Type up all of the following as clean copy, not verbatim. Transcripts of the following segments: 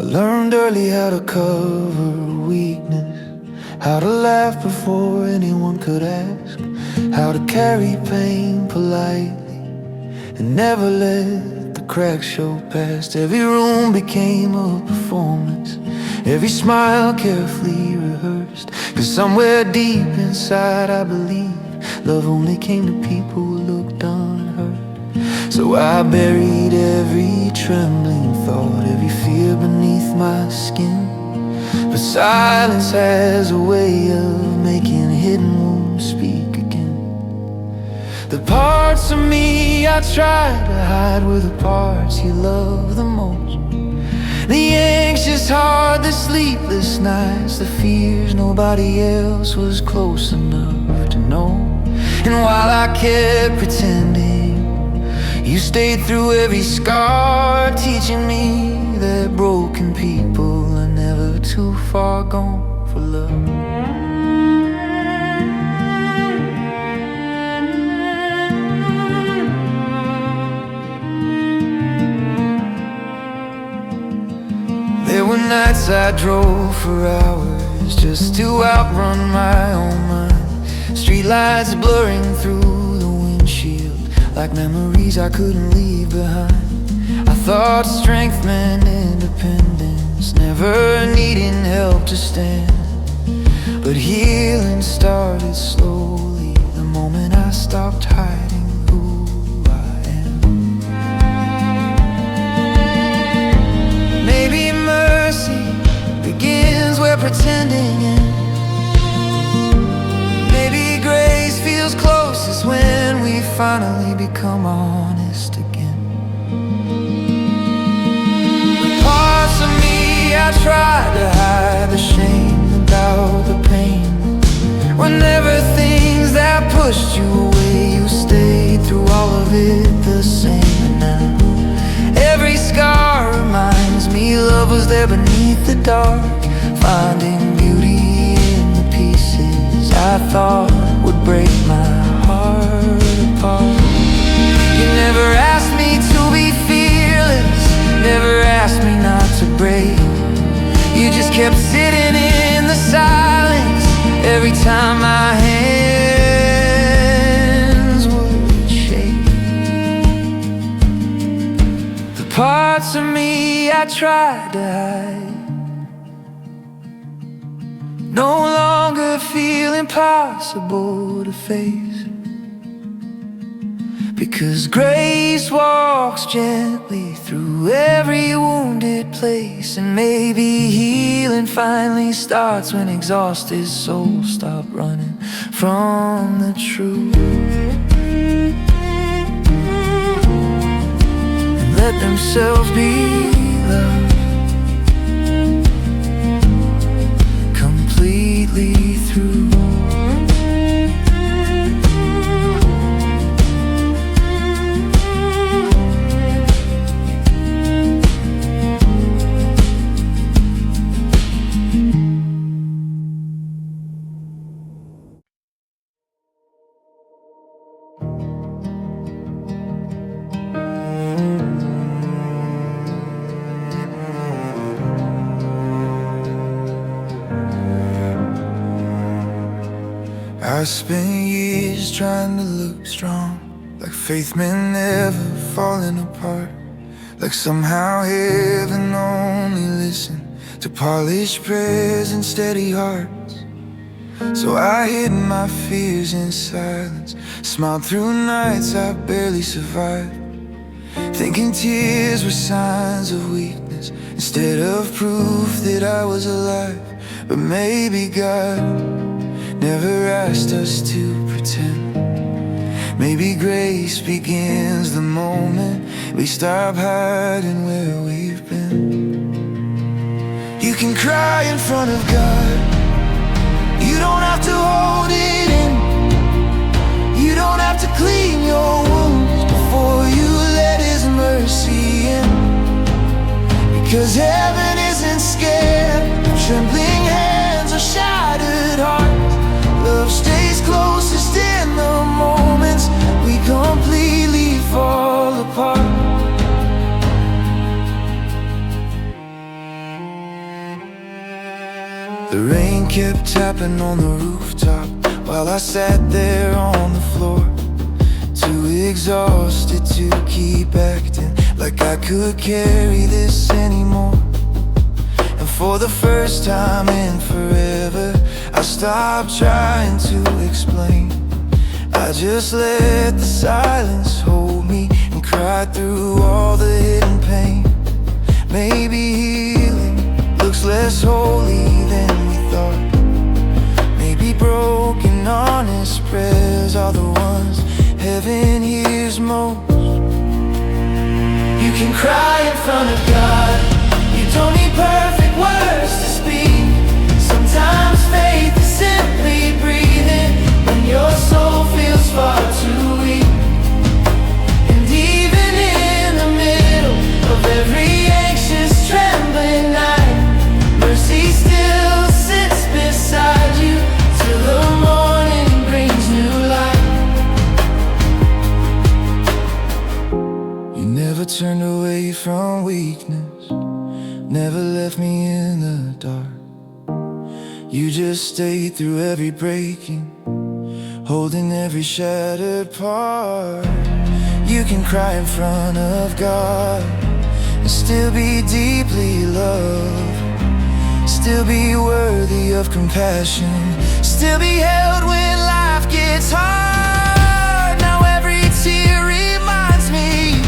I learned early how to cover weakness, how to laugh before anyone could ask, how to carry pain politely and never let the cracks show past. Every room became a performance, every smile carefully rehearsed. 'Cause somewhere deep inside I believed love only came to people who looked unhurt. So I buried every trembling thought, every fear beneath my skin. But silence has a way of making hidden wounds speak again. The parts of me I tried to hide were the parts you love the most. The anxious heart, the sleepless nights, the fears nobody else was close enough to know. And while I kept pretending, you stayed through every scar, teaching me that broken people are never too far gone for love. There were nights I drove for hours just to outrun my own mind. Streetlights blurring through the windshield like memories I couldn't leave behind. I thought strength meant independence, never needing help to stand. But healing started slowly the moment I stopped hiding who I am. Maybe mercy begins where pretending ends. Maybe grace feels closest when we finally become honest again. The parts of me I tried to hide, the shame about the pain, were never things that pushed you away. You stayed through all of it the same. And now every scar reminds me love was there beneath the dark, finding beauty in the pieces I thought would break my heart apart. You never asked me to be fearless, never asked me not to break. You just kept sitting in the silence every time my hands would shake. The parts of me I tried to hide no longer feel impossible to face, because grace walks gently through every wounded place. And maybe healing finally starts when exhausted souls stop running from the truth and let themselves be loved completely through. I spent years trying to look strong, like faith meant never falling apart, like somehow heaven only listened to polished prayers and steady hearts. So I hid my fears in silence, smiled through nights I barely survived, thinking tears were signs of weakness instead of proof that I was alive. But maybe God never asked us to pretend. Maybe grace begins the moment we stop hiding where we've been. You can cry in front of God, you don't have to hold it in. You don't have to clean your wounds before you let His mercy in. Because heaven isn't scared of trembling hands or shattered hearts. Love stays closest in the moments we completely fall apart. The rain kept tapping on the rooftop while I sat there on the floor, too exhausted to keep acting like I could carry this anymore. And for the first time in forever, I stopped trying to explain. I just let the silence hold me and cried through all the hidden pain. Maybe healing looks less holy than we thought. Maybe broken, honest prayers are the ones heaven hears most. You can cry in front of God. You don't need perfect words to speak. Sometimes faith is simply breathing when your soul feels far too weak. And even in the middle of every anxious, trembling night, mercy still sits beside you till the morning brings new light. You never turned away from weakness, never left me in the dark. You just stayed through every breaking, holding every shattered part. You can cry in front of God and still be deeply loved, still be worthy of compassion, still be held when life gets hard. Now every tear reminds me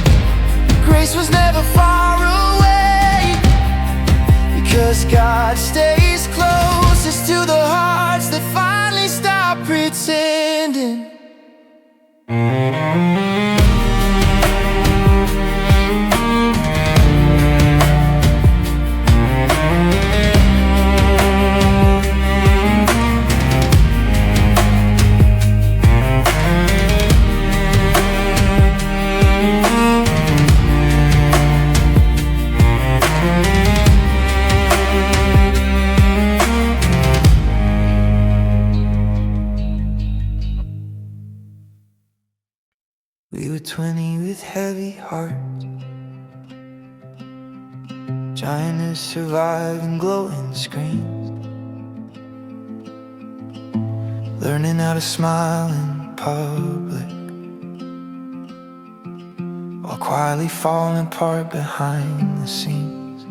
grace was never far away, because God stays closest to the hearts that finally stop pretending. We were 20 with heavy hearts, trying to survive in glowing screens, learning how to smile in public while quietly falling apart behind the scenes.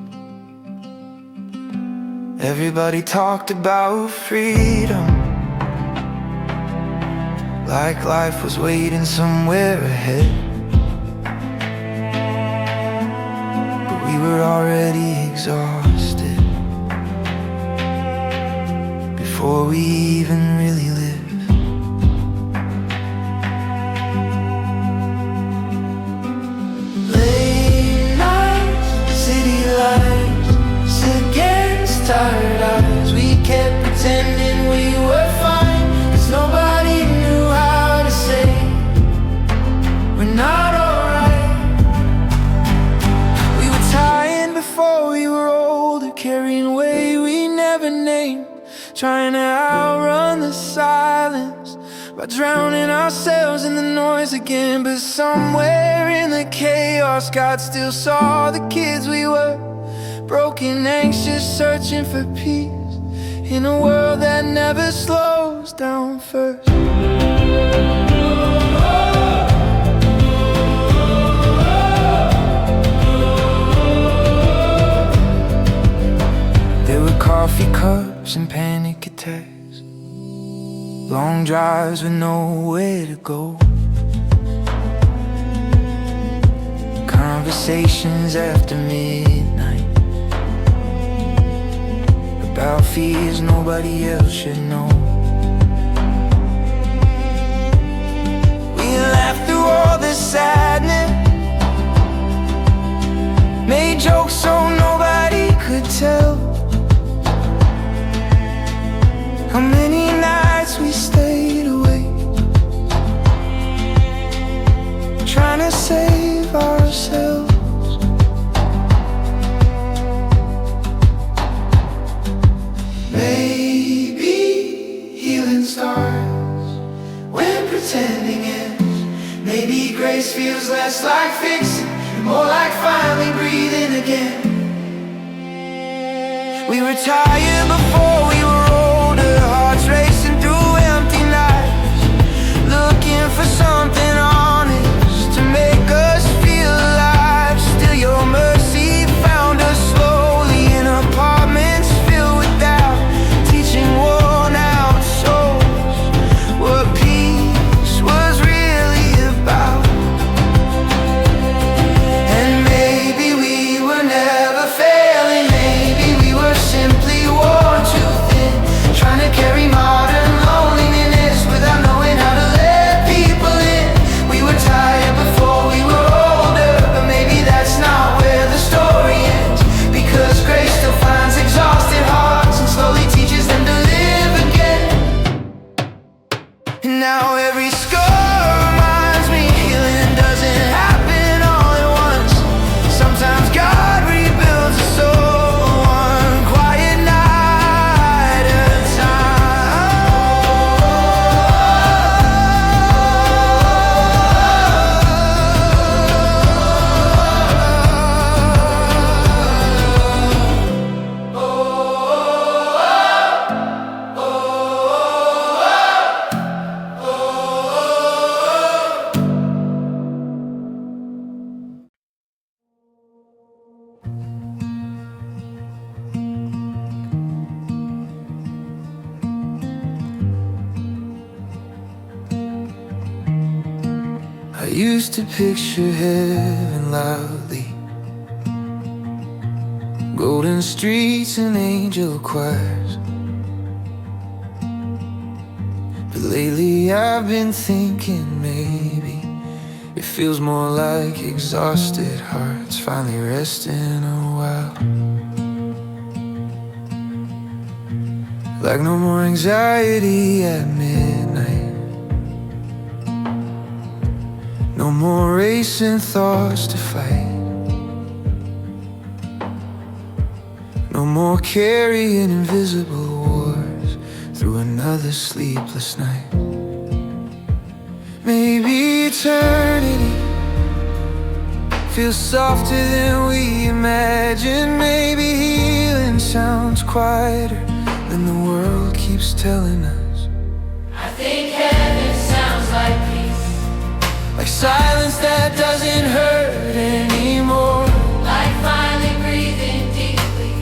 Everybody talked about freedom, like life was waiting somewhere ahead. But we were already exhausted before we even really lived. Late nights, city lights against tired eyes. We kept pretending we were fine, 'cause nobody knew how to say we're not alright. We were tired before we were older, carrying weight we never named, trying to outrun the silence by drowning ourselves in the noise again. But somewhere in the chaos, God still saw the kids we were, broken, anxious, searching for peace in a world that never slows down first. There were coffee cups and panic attacks, long drives with nowhere to go, conversations after midnight about fears nobody else should know. We laughed through all the sadness, made jokes so nobody could tell how many nights we stayed awake, trying to save ourselves. Maybe healing starts when pretending ends. Maybe grace feels less like fixing and more like finally breathing again. We were tired before we were used to picture heaven loudly, golden streets and angel choirs. But lately I've been thinking maybe it feels more like exhausted hearts finally resting a while. Like no more anxiety at midnight, no more racing thoughts to fight, no more carrying invisible wars through another sleepless night. Maybe eternity feels softer than we imagine. Maybe healing sounds quieter than the world keeps telling us. I think heaven sounds like peace, like silence that doesn't hurt anymore, like finally breathing deeply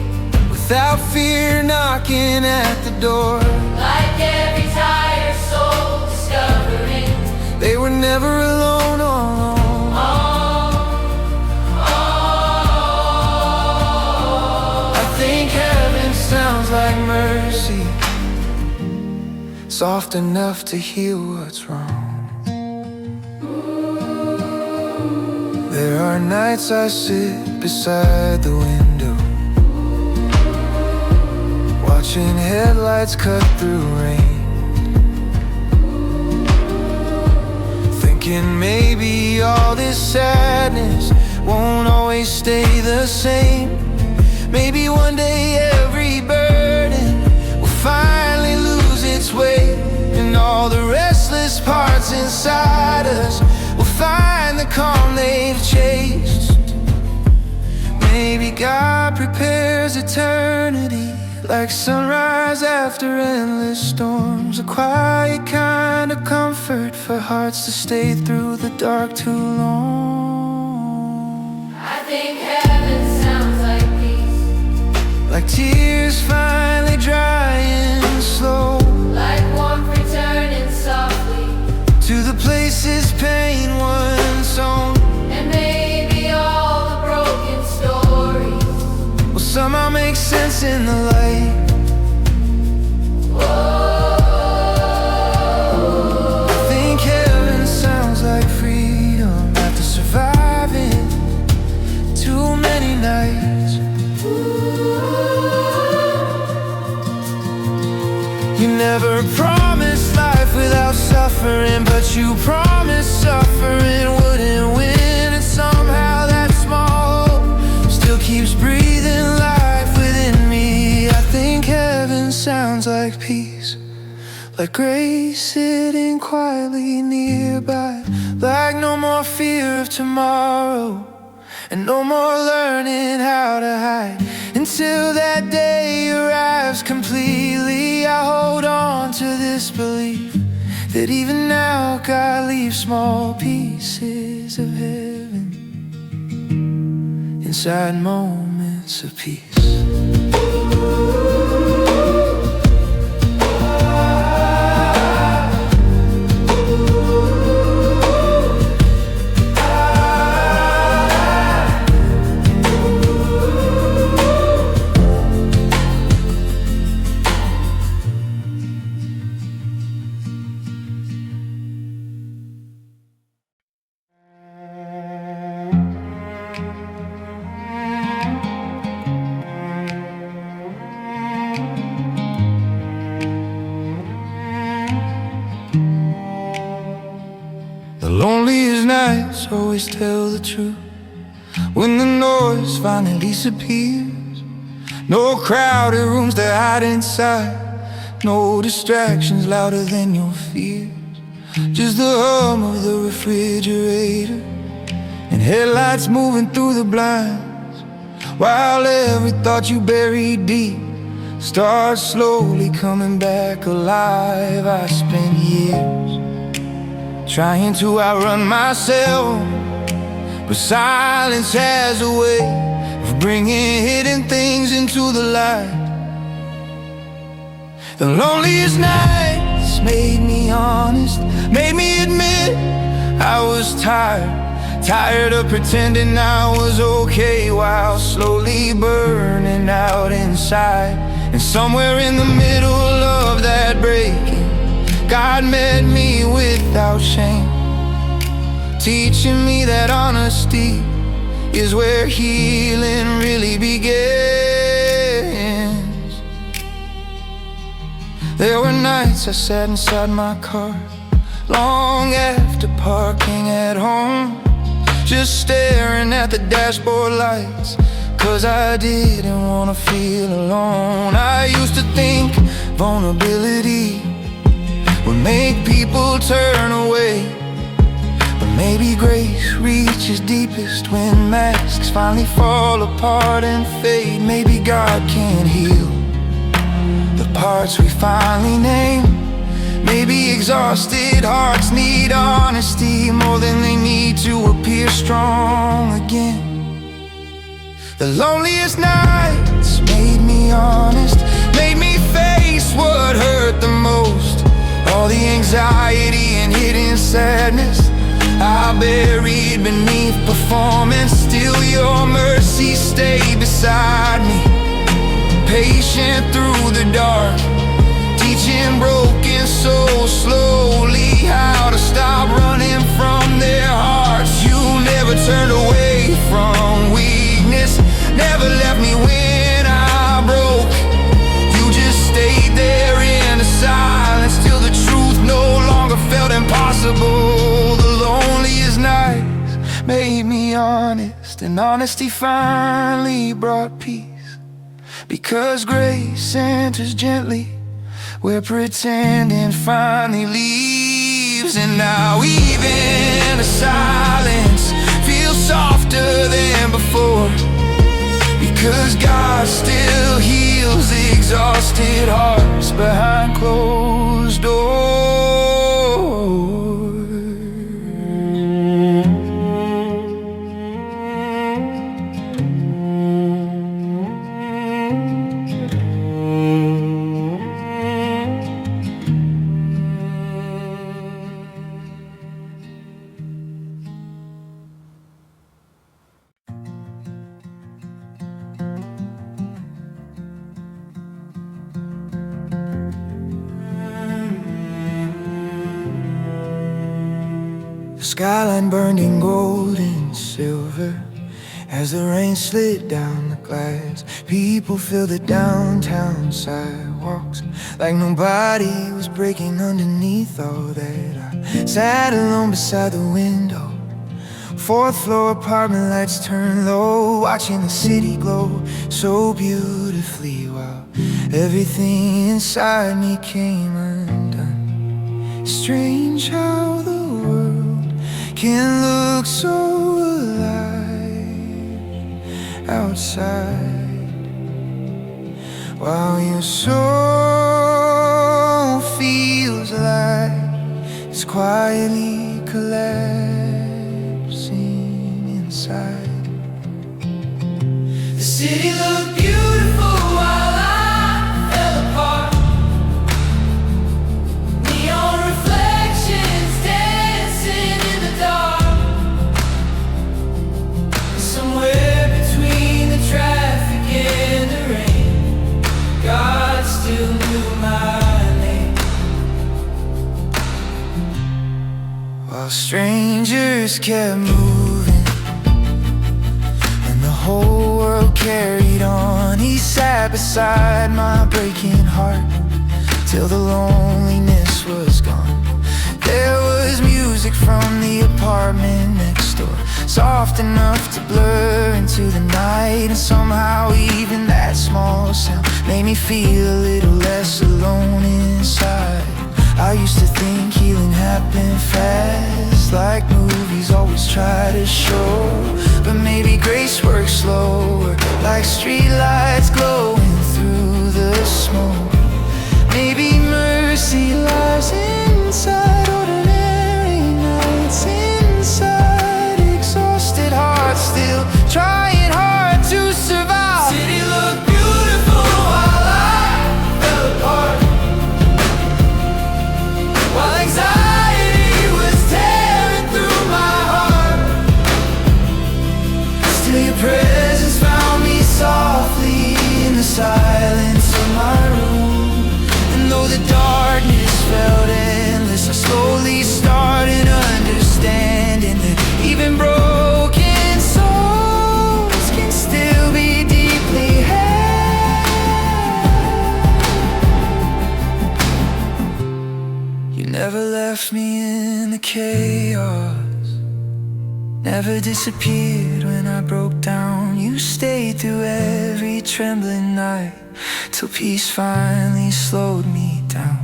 without fear knocking at the door, like every tired soul discovering they were never alone all along. I think heaven sounds like mercy, soft enough to heal what's wrong. There are nights I sit beside the window, watching headlights cut through rain, thinking maybe all this sadness won't always stay the same. Maybe one day every burden will finally lose its weight, and all the restless parts inside us will find the calm they've chased. Maybe God prepares eternity like sunrise after endless storms, a quiet kind of comfort for hearts to stay through the dark too long. I think heaven sounds like peace, like tears finally drying slow, like warmth returning softly to the places pain once owned. and maybe all the broken stories Will somehow make sense in the light. I think heaven sounds like freedom after surviving too many nights. You never promised life without suffering, but you promised suffering wouldn't win, and somehow that small hope still keeps breathing life within me. I think heaven sounds like peace, like grace sitting quietly nearby, like no more fear of tomorrow and no more learning how to hide. Until that day arrives completely, I hold on to this belief that even now God leaves small pieces of heaven inside moments of peace. The loneliest nights always tell the truth when the noise finally disappears. No crowded rooms to hide inside, no distractions louder than your fears. Just the hum of the refrigerator and headlights moving through the blinds, while every thought you buried deep starts slowly coming back alive. I spent years trying to outrun myself, but silence has a way of bringing hidden things into the light. The loneliest nights made me honest, made me admit I was tired of pretending I was okay, while slowly burning out inside. And somewhere in the middle of that breaking, God met me without shame, teaching me that honesty is where healing really begins. There were nights I sat inside my car, long after parking at home, just staring at the dashboard lights, 'cause I didn't wanna feel alone. I used to think vulnerability would make people turn away, but maybe grace reaches deepest when masks finally fall apart and fade. Maybe God can heal the parts we finally name. Maybe exhausted hearts need honesty more than they need to appear strong again. The loneliest nights made me honest, made me face what hurt the most. All the anxiety and hidden sadness I buried beneath performance. Still your mercy stayed beside me, patient through the dark, teaching broken souls slowly how to stop running from their hearts. You never turned away from weakness, never left me when I broke. You just stayed there in the silence till the truth no longer felt impossible. The loneliest nights made me honest, and honesty finally brought peace, because grace enters gently where pretending finally leaves. And now even the silence feels softer than before, because God still heals exhausted hearts behind closed doors. The skyline burned in gold and silver as the rain slid down the glass. People filled the downtown sidewalks like nobody was breaking underneath all that. I sat alone beside the window, fourth floor apartment lights turned low, watching the city glow so beautifully while everything inside me came undone. Strange how the world can look so alive outside, while your soul feels like it's quietly collapsing inside. The city looked beautiful while I fell apart. Neon reflections dancing in the dark. Somewhere between the traffic and the rain, God still knew my name. While strangers kept moving and the whole world carried on, he sat beside my breaking heart till the loneliness was gone. There was music from the apartment next door, soft enough to blur into the night, and somehow even that small sound made me feel a little less alone inside. I used to think healing happened fast, like movies always try to show, but maybe grace works slower, like streetlights glowing through the smoke. Maybe mercy lies inside ordinary nights, inside exhausted hearts still trying hard to survive. City looked beautiful while I fell apart, while anxiety was tearing through chaos never disappeared when I broke down. You stayed through every trembling night till peace finally slowed me down.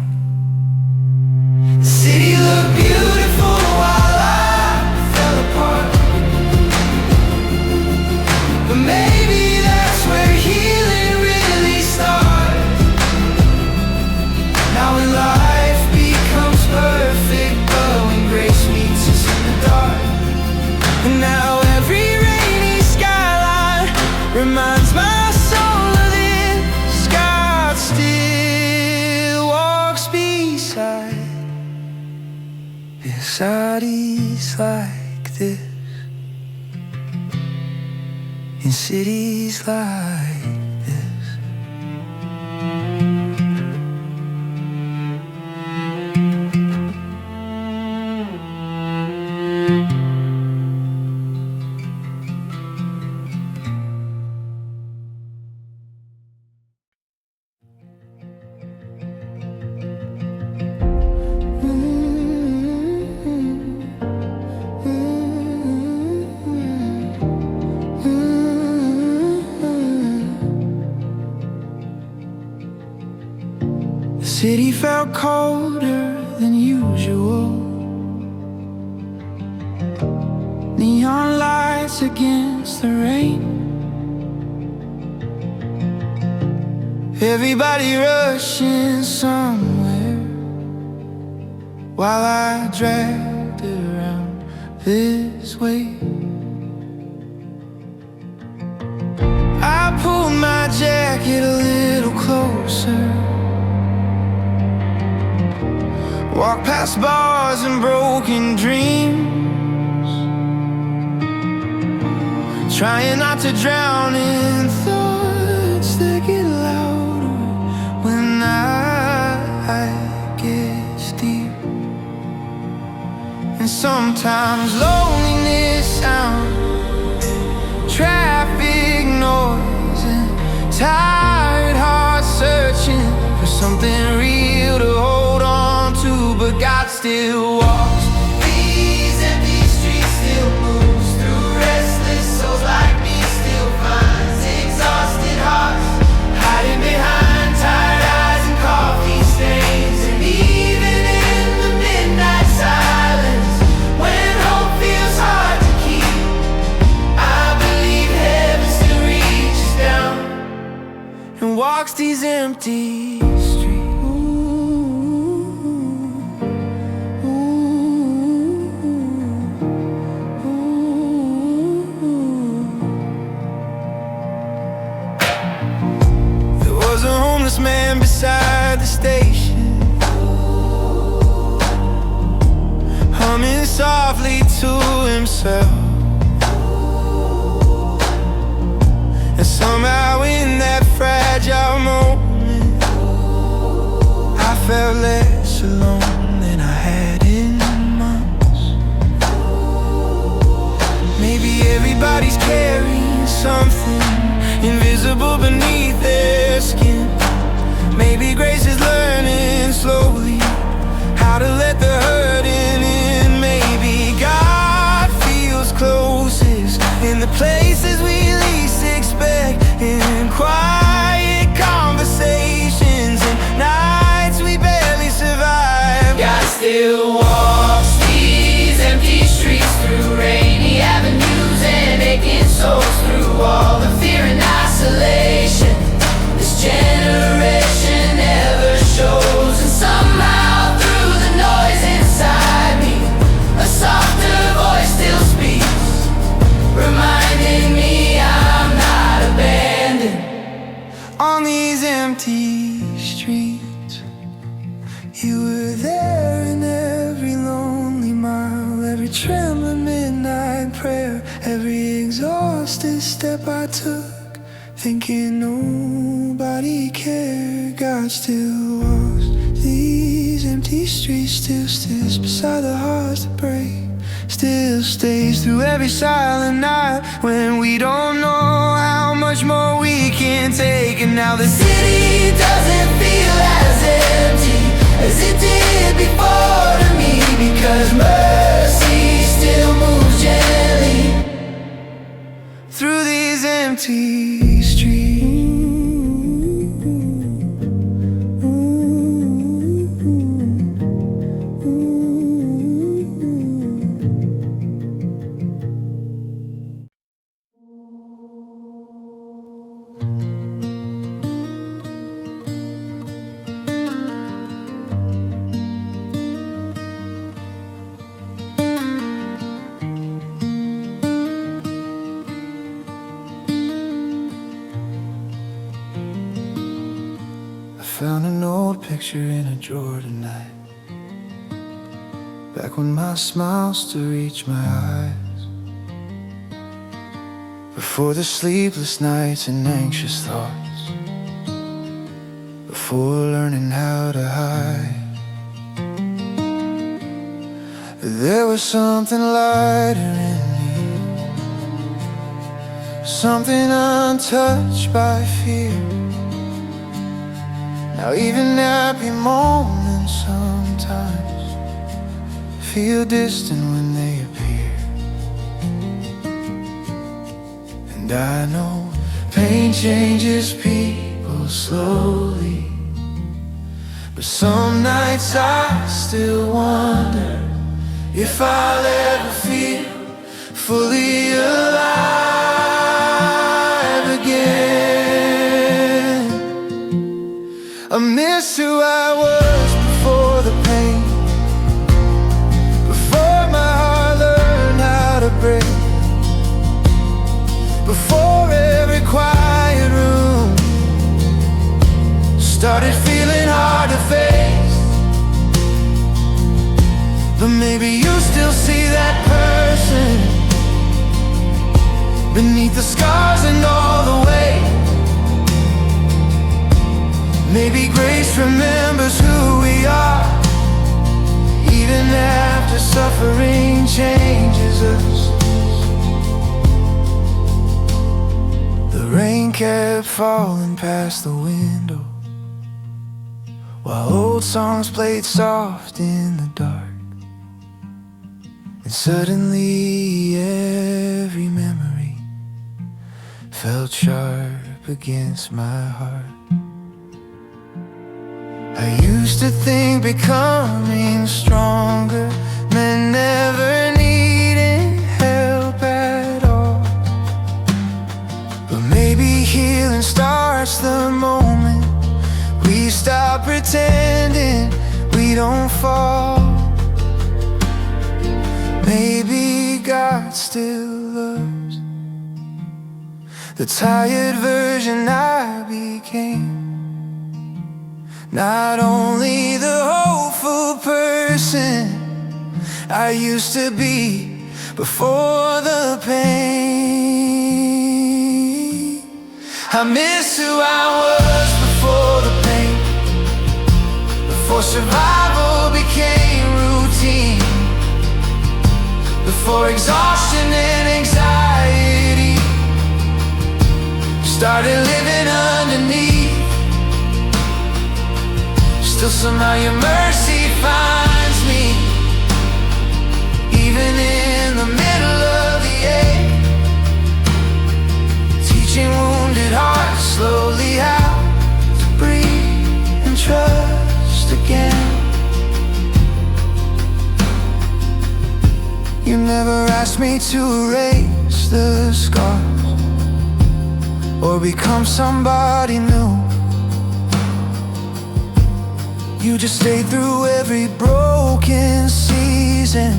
The city looked beautiful while I fell apart, but maybe that's where healing really starts. Now when life becomes perfect, but when grace meets us in the dark, and now every rainy skyline reminds my soul of this. God still walks beside cities like this, in cities like this. The city felt colder than usual. Neon lights against the rain. Everybody rushing somewhere, while I dragged around this way. I pulled my jacket a little closer, walk past bars and broken dreams, trying not to drown in thoughts that get louder when I get deep. And sometimes loneliness sounds, traffic noise, and tired hearts searching for something real to hold on to. But God still walks these empty streets, still moves through restless souls like me, still finds exhausted hearts hiding behind tired eyes and coffee stains. And even in the midnight silence, when hope feels hard to keep, I believe heaven still reaches down and walks these empty streets. Man beside the station, humming softly to himself, and somehow in that fragile moment I felt less alone than I had in months. Maybe everybody's carrying something invisible beneath their skin. Maybe grace is learning slowly how to let the hurt in. Maybe God feels closest in the places we least expect, in quiet conversations and nights we barely survive. God still walks these empty streets through rainy avenues and aching souls, through all the fear and isolation this generation never shows. And somehow through the noise inside me, a softer voice still speaks, reminding me I'm not abandoned on these empty streets. You were there in every lonely mile, every trembling midnight prayer, every exhausted step I took, thinking nobody cared. God still walks these empty streets, still sits beside the hearts that break, still stays through every silent night when we don't know how much more we can take. And now the city doesn't feel as empty as it did before to me, because mercy still moves gently through these empty streets. Found an old picture in a drawer tonight, back when my smile still reached my eyes, before the sleepless nights and anxious thoughts, before learning how to hide. There was something lighter in me, something untouched by fear. Now even happy moments sometimes feel distant when they appear. And I know pain changes people slowly, but some nights I still wonder if I'll ever feel fully alive again. I miss who I was before the pain, before my heart learned how to break, before every quiet room started feeling hard to face. But maybe you still see that person beneath the scars and all the weight. Maybe grace remembers who we are, even after suffering changes us. The rain kept falling past the window, while old songs played soft in the dark. And suddenly every memory felt sharp against my heart. I used to think becoming stronger meant never needing help at all. But maybe healing starts the moment we stop pretending we don't fall. Maybe God still loves the tired version I became, not only the hopeful person I used to be before the pain. I miss who I was before the pain, before survival became routine, before exhaustion and anxiety started living underneath. Still somehow your mercy finds me, even in the middle of the ache, teaching wounded hearts slowly how to breathe and trust again. You never asked me to erase the scars or become somebody new. You just stayed through every broken season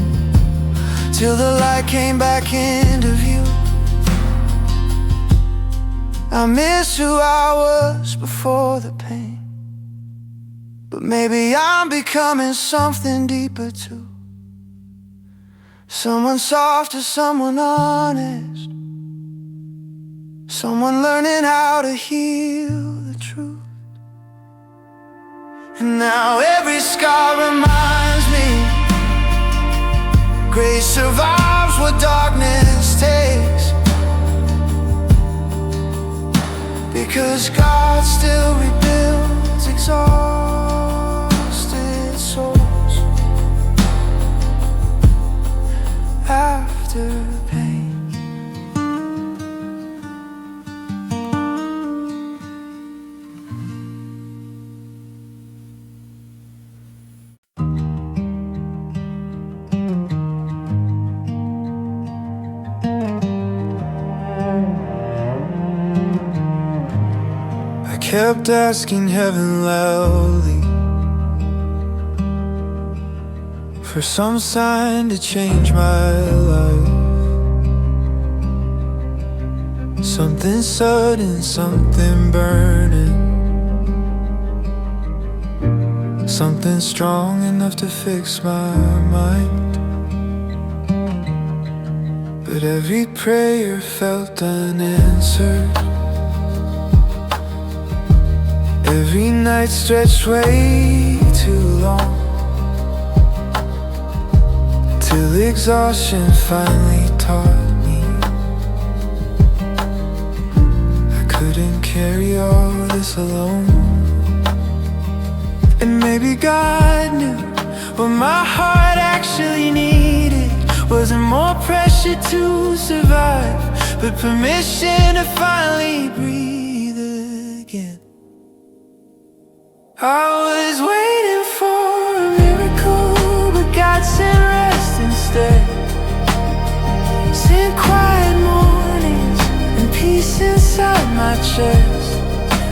till the light came back into view. I miss who I was before the pain, but maybe I'm becoming something deeper too. Someone softer, someone honest, someone learning how to heal the truth. And now every scar reminds me grace survives what darkness takes, because God still rebuilds exhausted souls. kept asking heaven loudly for some sign to change my life. Something sudden, something burning, something strong enough to fix my mind. But every prayer felt unanswered. Every night stretched way too long, till exhaustion finally taught me I couldn't carry all this alone. And maybe God knew what my heart actually needed wasn't more pressure to survive, but permission to finally breathe again. I was waiting for a miracle, but God sent rest instead. Sent quiet mornings and peace inside my chest.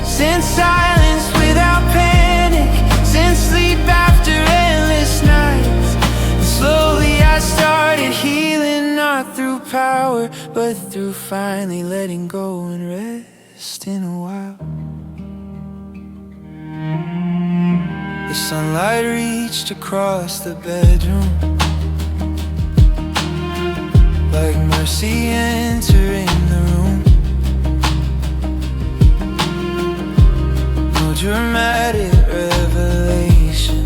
Sent silence without panic, sent sleep after endless nights. And slowly I started healing, not through power, but through finally letting go and resting a while. The sunlight reached across the bedroom, like mercy entering the room. No dramatic revelation,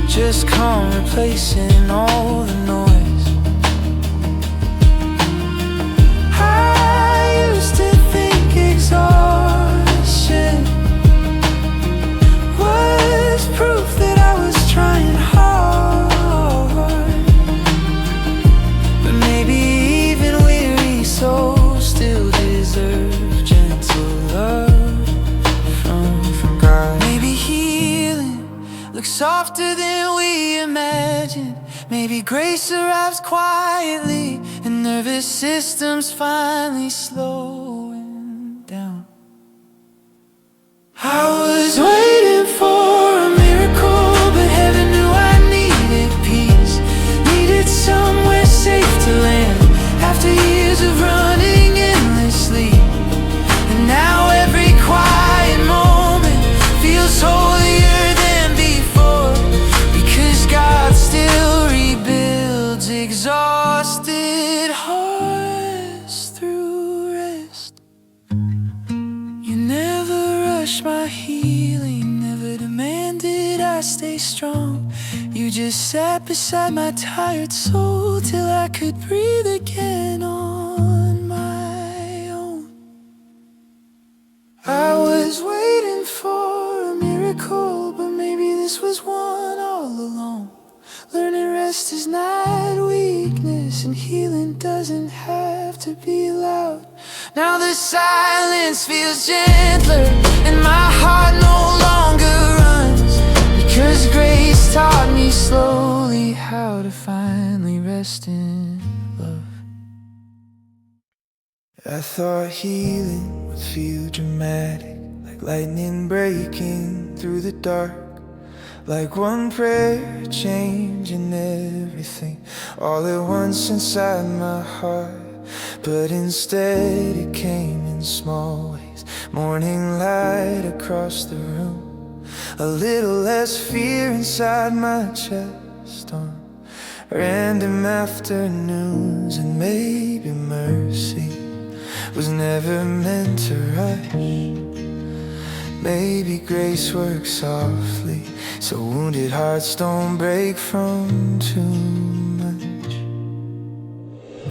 just calm replacing all the noise. I used to think exhaustion was proof that I was trying hard, but maybe even weary souls still deserve gentle love from God. Maybe healing looks softer than we imagined. Maybe grace arrives quietly and nervous systems finally slowing down. I was waiting for a miracle, but heaven knew I needed peace. Needed somewhere safe to land after years of running endlessly. And now every quiet moment feels holier than before, because God still rebuilds exhausted hearts through rest. You never rushed my healing, never demanded I stay strong. You just sat beside my tired soul till I could breathe again on my own. I was waiting for a miracle, but maybe this was one all alone. Learning rest is not weakness, and healing doesn't have to be loud. Now the silence feels gentler, and my heart no longer runs, because grace taught me slowly how to finally rest in love. I thought healing would feel dramatic, like lightning breaking through the dark, like one prayer changing everything all at once inside my heart. But instead it came in small ways, morning light across the room, a little less fear inside my chest on random afternoons. And maybe mercy was never meant to rush. Maybe grace works softly, so wounded hearts don't break from too much.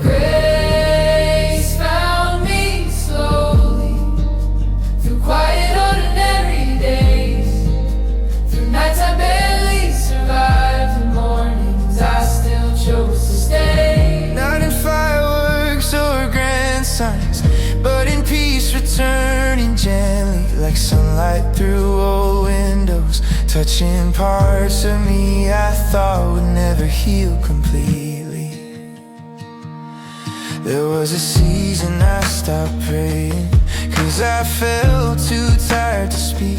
Grace found me slowly, through quiet ordinary days, through nights I barely survived, and mornings I still chose to stay. Not in fireworks or grand signs, but in peace returning gently, like sunlight through old windows, touching parts of me I thought would never heal completely. There was a season I stopped praying, 'cause 'cause I felt too tired to speak.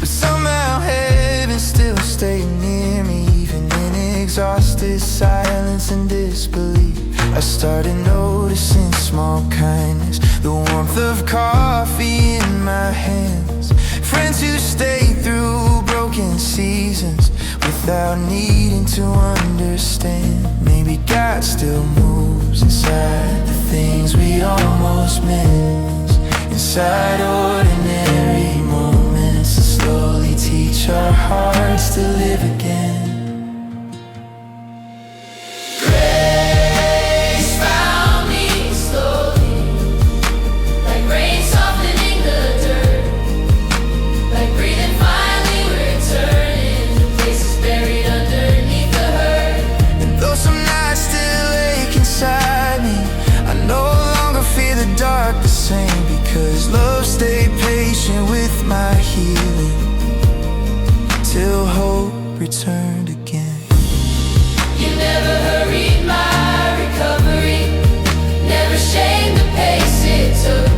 But somehow heaven still stayed near me, even in exhausted silence and disbelief. I started noticing small kindness, the warmth of coffee in my hands, friends who stayed through broken seasons without needing to understand. Maybe God still moves inside the things we almost miss, inside ordinary moments, to slowly teach our hearts to live again. Because love stayed patient with my healing till hope returned again. You never hurried my recovery, never shamed the pace it took.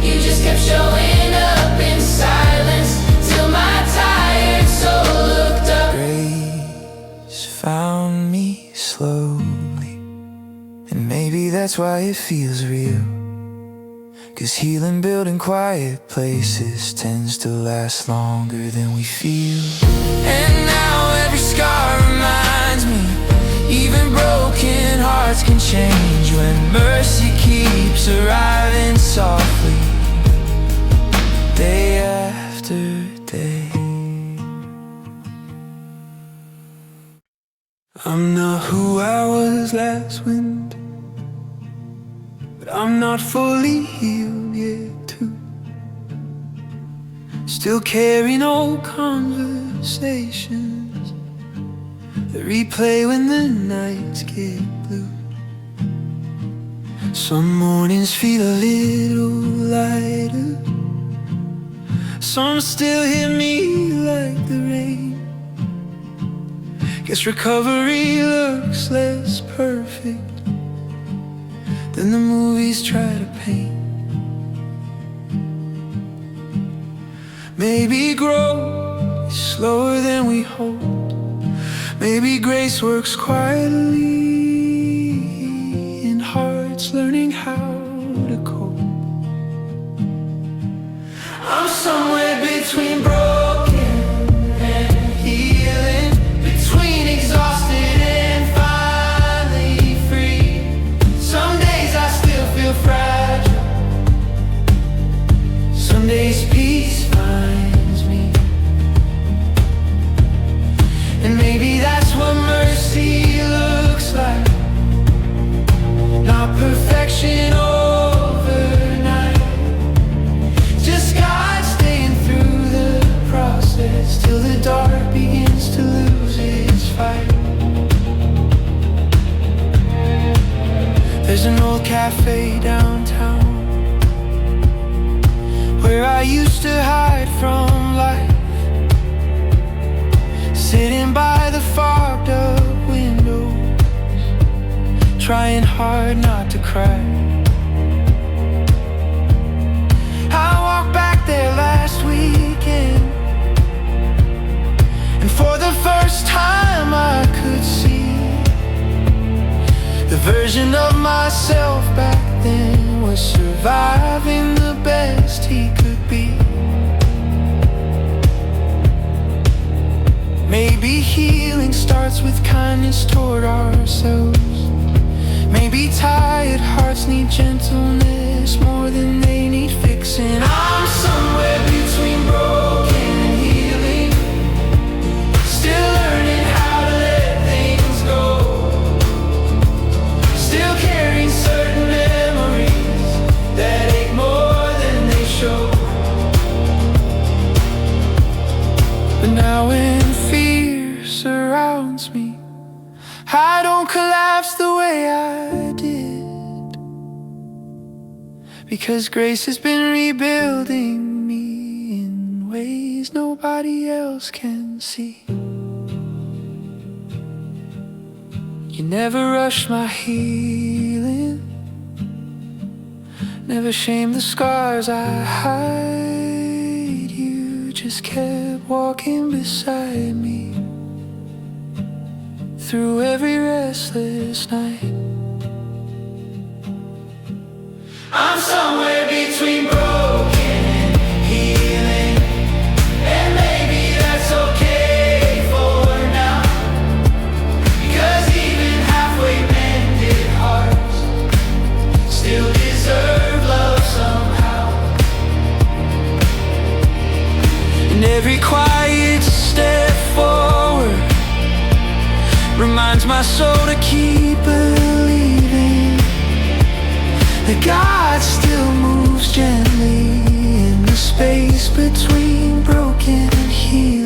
You just kept showing up in silence till my tired soul looked up. Grace found me slowly, and maybe that's why it feels real. 'Cause healing built in quiet places tends to last longer than we feel. And now every scar reminds me, even broken hearts can change when mercy keeps arriving softly, day after day. I'm not who I was last winter, but I'm not fully healed yet too. Still carrying old conversations that replay when the nights get blue. Some mornings feel a little lighter, some still hit me like the rain. Guess recovery looks less perfect than the movies try to paint. Maybe growth is slower than we hoped. Maybe grace works quietly in hearts learning how to cope. I'm somewhere between broken and healing, between exhausted and finally free. Some days I still feel fragile, some days peace finds me. And maybe that's what mercy looks like, not perfection overnight, just God staying through the process till the dark begins to lose its fight. There's an old cafe downtown where I used to hide from life, sitting by the fogged up windows, trying hard not to cry. I walked back there last weekend, and for the first time I could see the version of myself back then was surviving the best he could be. Maybe healing starts with kindness toward ourselves. Maybe tired hearts need gentleness more than they need fixing. I'm somewhere between broken and healing, still learning how to let things go, still carrying certain memories that ache more than they show. But now when fear surrounds me, I don't collapse the way I did, because grace has been rebuilding me in ways nobody else can see. You never rush my healing, never shame the scars I hide. You just kept walking beside me through every restless night. I'm somewhere between broken and healing, and maybe that's okay for now, because even halfway mended hearts still deserve love somehow. And every quiet step forward reminds my soul to keep believing that God still moves gently in the space between broken and healing.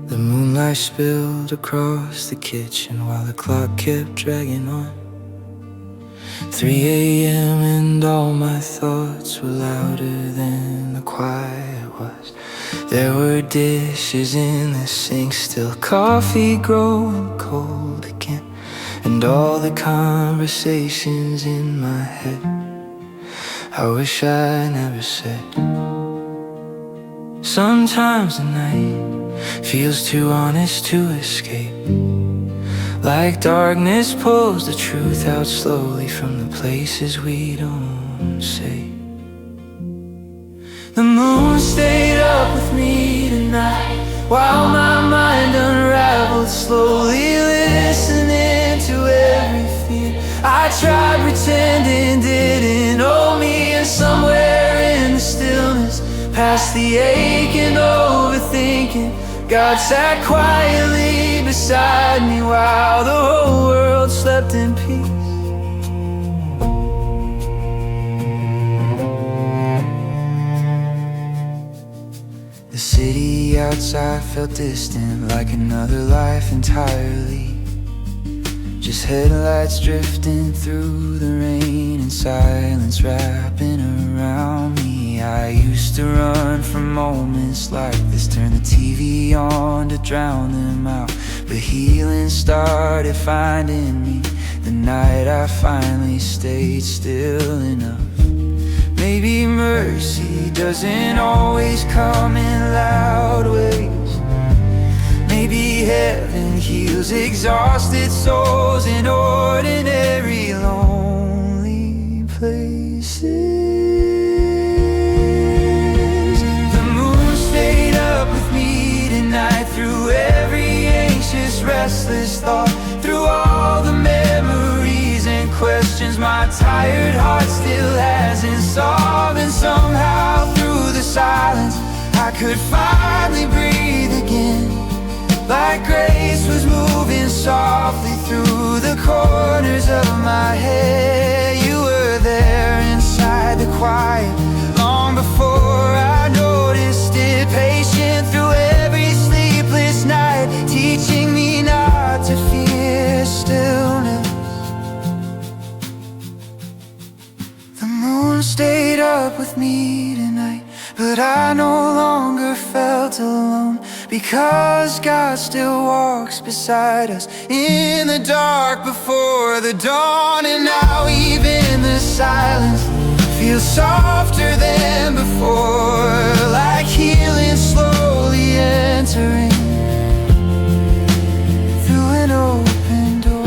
The moonlight spilled across the kitchen while the clock kept dragging on. 3 a.m. and all my thoughts were louder than the quiet was. There were dishes in the sink, still coffee growing cold again, and all the conversations in my head I wish I never said. Sometimes the night feels too honest to escape, like darkness pulls the truth out slowly from the places we don't say. The moon stayed up with me tonight while my mind unraveled slowly, listening to every fear I tried pretending didn't know me. And somewhere in the stillness, past the ache and overthinking, God sat quietly beside me while the whole world slept in peace. The city outside felt distant, like another life entirely. Just headlights drifting through the rain and silence wrapping around me. I used to run from moments like this, turn the TV on to drown them out. But healing started finding me the night I finally stayed still enough. Maybe mercy doesn't always come in loud ways. Maybe heaven heals exhausted souls in ordinary lonely places. The moon stayed up with me tonight through every anxious, restless thought, through all the memories and questions my tired heart still hasn't solved. And somehow through the silence I could finally breathe again, like grace was moving softly through the corners of my head. You were there inside the quiet long before I noticed it, patient through every sleepless night, teaching me not to fear stillness. The moon stayed up with me tonight, but I no longer felt alone, because God still walks beside us in the dark before the dawn. And now even the silence feels softer than before, like healing slowly entering through an open door.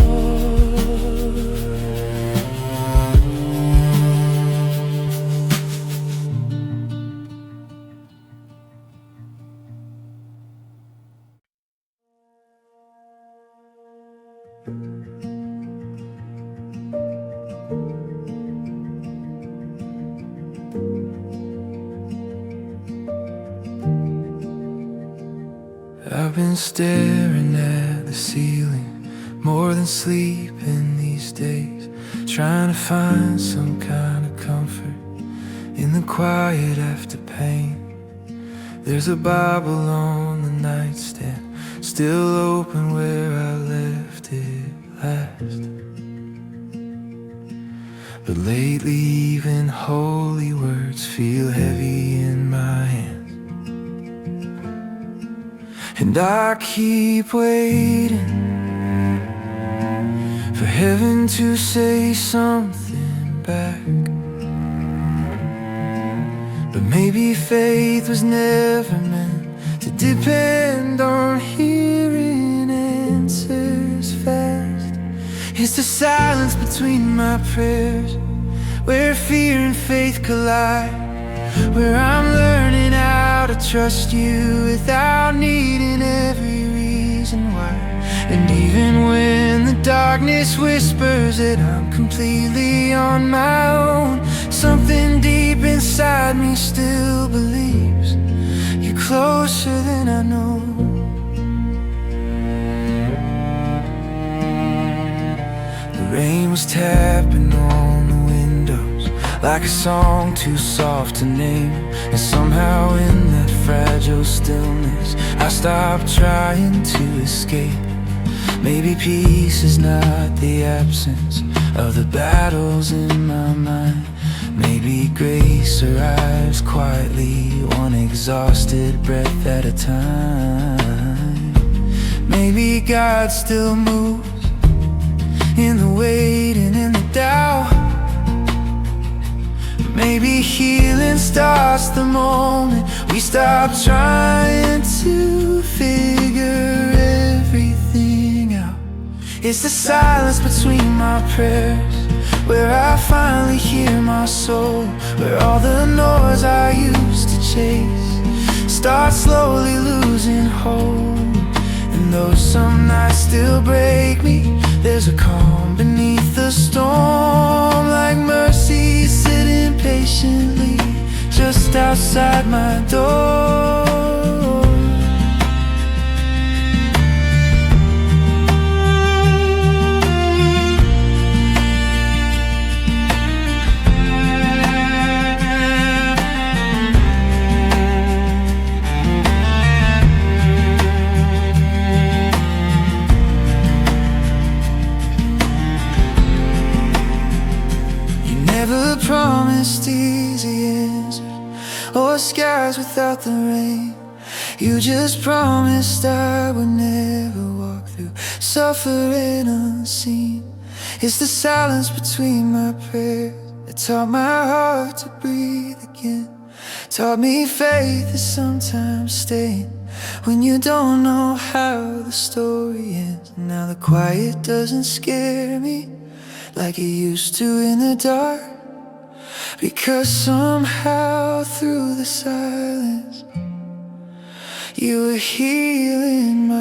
I've been staring at the ceiling more than sleeping these days, trying to find some kind of comfort In the quiet after pain, there's a Bible on the nightstand, still open where I left it last. But lately even holy words feel heavy in my hands, and I keep waiting for heaven to say something back. But maybe faith was never meant to depend on hearing answers fast. It's the silence between my prayers, where fear and faith collide, where I'm learning how to trust you without needing every reason why. And even when the darkness whispers that I'm completely on my own, something deep inside me still believes you're closer than I know. The rain was tapping on the windows like a song too soft to name, and somehow in that fragile stillness I stopped trying to escape. Maybe peace is not the absence of the battles in my mind. Maybe grace arrives quietly, one exhausted breath at a time. Maybe God still moves in the wait and in the doubt. Maybe healing starts the moment we stop trying to figure everything out. It's the silence between my prayers, where I finally hear my soul, where all the noise I used to chase starts slowly losing hold. And though some nights still break me, there's a calm beneath the storm, like mercy sitting patiently just outside my door. Never promised easy answers or skies without the rain. You just promised I would never walk through suffering unseen. It's the silence between my prayers that taught my heart to breathe again, taught me faith is sometimes staying when you don't know how the story ends. Now the quiet doesn't scare me like it used to in the dark, because somehow through the silence you were healing my